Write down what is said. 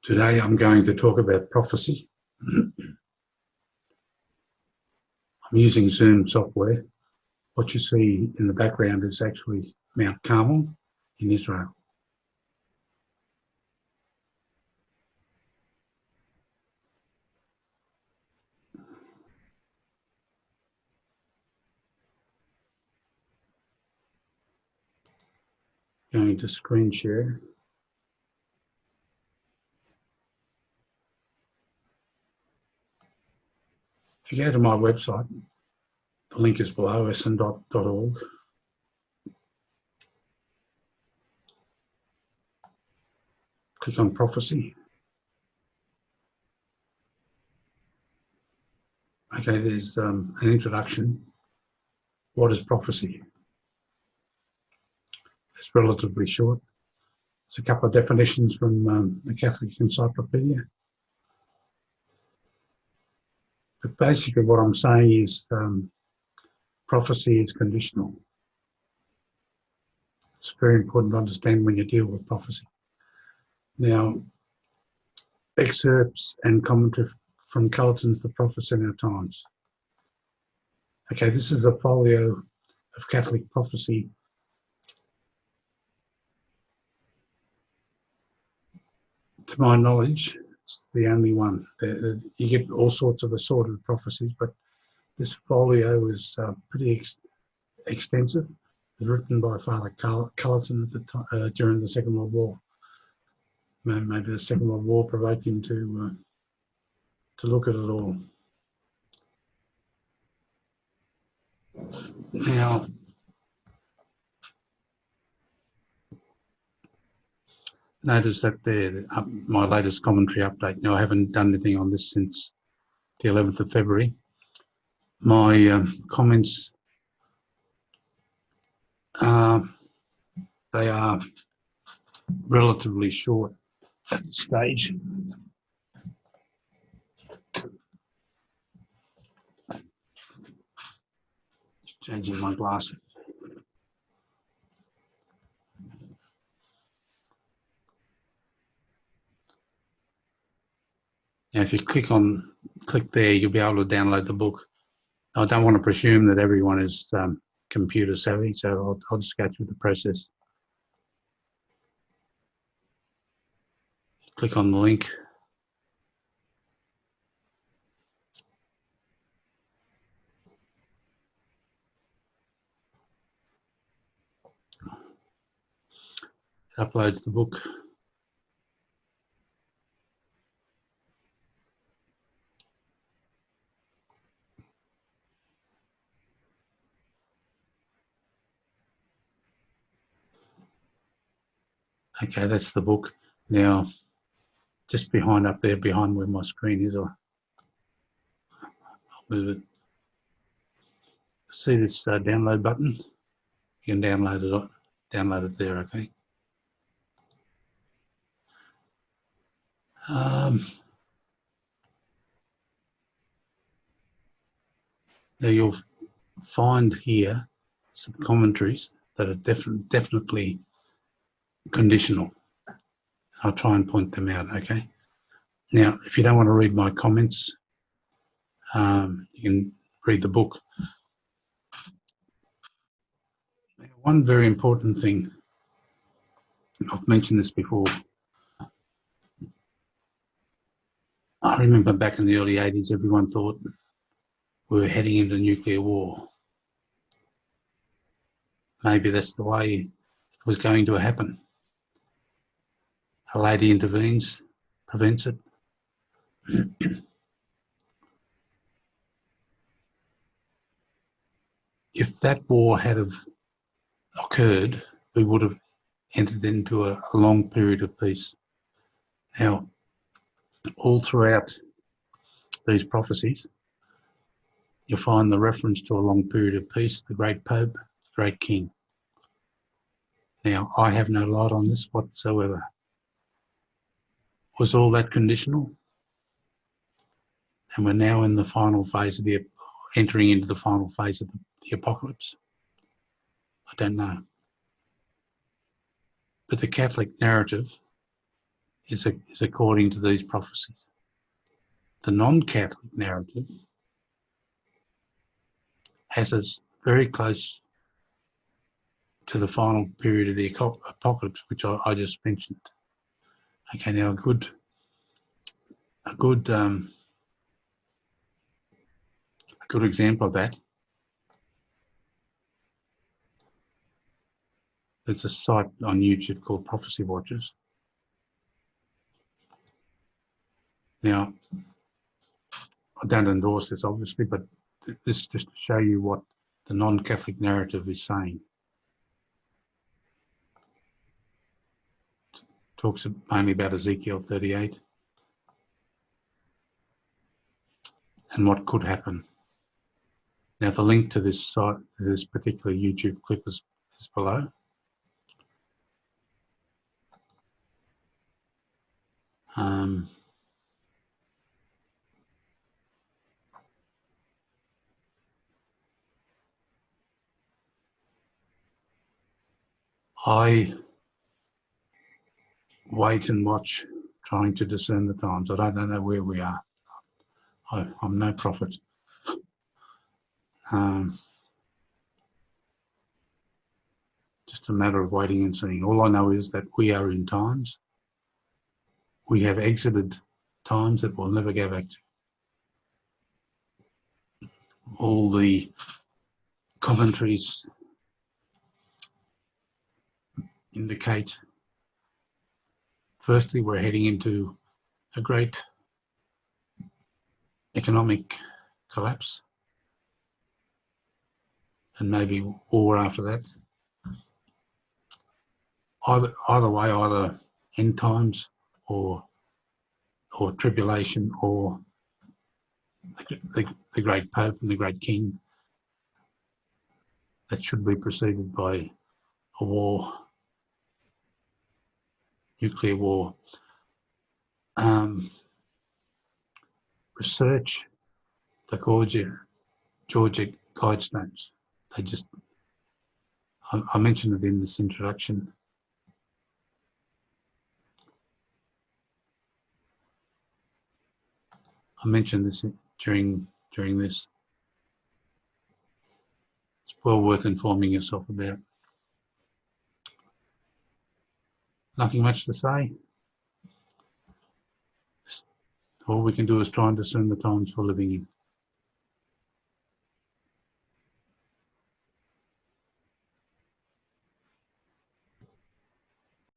Today I'm going to talk about prophecy. I'm using Zoom software. What you see in the background is actually Mount Carmel in Israel. Going to screen share. If you go to my website, the link is below, essen.org. Click on prophecy. Okay, there's an introduction. What is prophecy? It's relatively short. It's a couple of definitions from the Catholic Encyclopedia. But basically what I'm saying is prophecy is conditional. It's very important to understand when you deal with prophecy. Now, excerpts and commentary from Culleton's The Prophets in Our Times. Okay, this is a folio of Catholic prophecy. To my knowledge, it's the only one. You get all sorts of assorted prophecies, but this folio is pretty extensive. It was written by Father Culleton at the time, during the Second World War. Maybe the Second World War provoked him to look at it all. Now, notice that there, my latest commentary update. Now, I haven't done anything on this since the 11th of February. My comments, they are relatively short at this stage. Changing my glasses. Now, if you click there, you'll be able to download the book. I don't want to presume that everyone is computer savvy, so I'll just go through the process. Click on the link. It uploads the book. Okay, that's the book. Now, just behind up there, behind where my screen is, I'll move it. See this download button? You can download it there, okay? Now you'll find here some commentaries that are definitely conditional. I'll try and point them out, okay? Now, if you don't want to read my comments, you can read the book. One very important thing, I've mentioned this before. I remember back in the early 80s, everyone thought we were heading into nuclear war. Maybe that's the way it was going to happen. A lady intervenes, prevents it. If that war had have occurred, we would have entered into a long period of peace. Now, all throughout these prophecies, you'll find the reference to a long period of peace, the great Pope, the great King. Now, I have no light on this whatsoever. Was all that conditional? And we're now in the final phase of entering into the final phase of the apocalypse. I don't know. But the Catholic narrative is according to these prophecies. The non-Catholic narrative has us very close to the final period of the apocalypse, which I just mentioned. Okay, now a good example of that. There's a site on YouTube called Prophecy Watchers. Now, I don't endorse this, obviously, but this is just to show you what the non-Catholic narrative is saying. It talks mainly about Ezekiel 38 and what could happen. Now, the link to this site, this particular YouTube clip is below. I wait and watch, trying to discern the times. I don't know where we are. I'm no prophet. Just a matter of waiting and seeing. All I know is that we are in times. We have exited times that we'll never go back to. All the commentaries indicate, firstly, we're heading into a great economic collapse and maybe war after that. Either way, either end times or tribulation, or the great Pope and the great King, that should be preceded by a war, nuclear war. Research the Georgia Guidestones. They just, I mentioned it in this introduction. I mentioned this during this. It's well worth informing yourself about. Nothing much to say. All we can do is try and discern the times we're living in.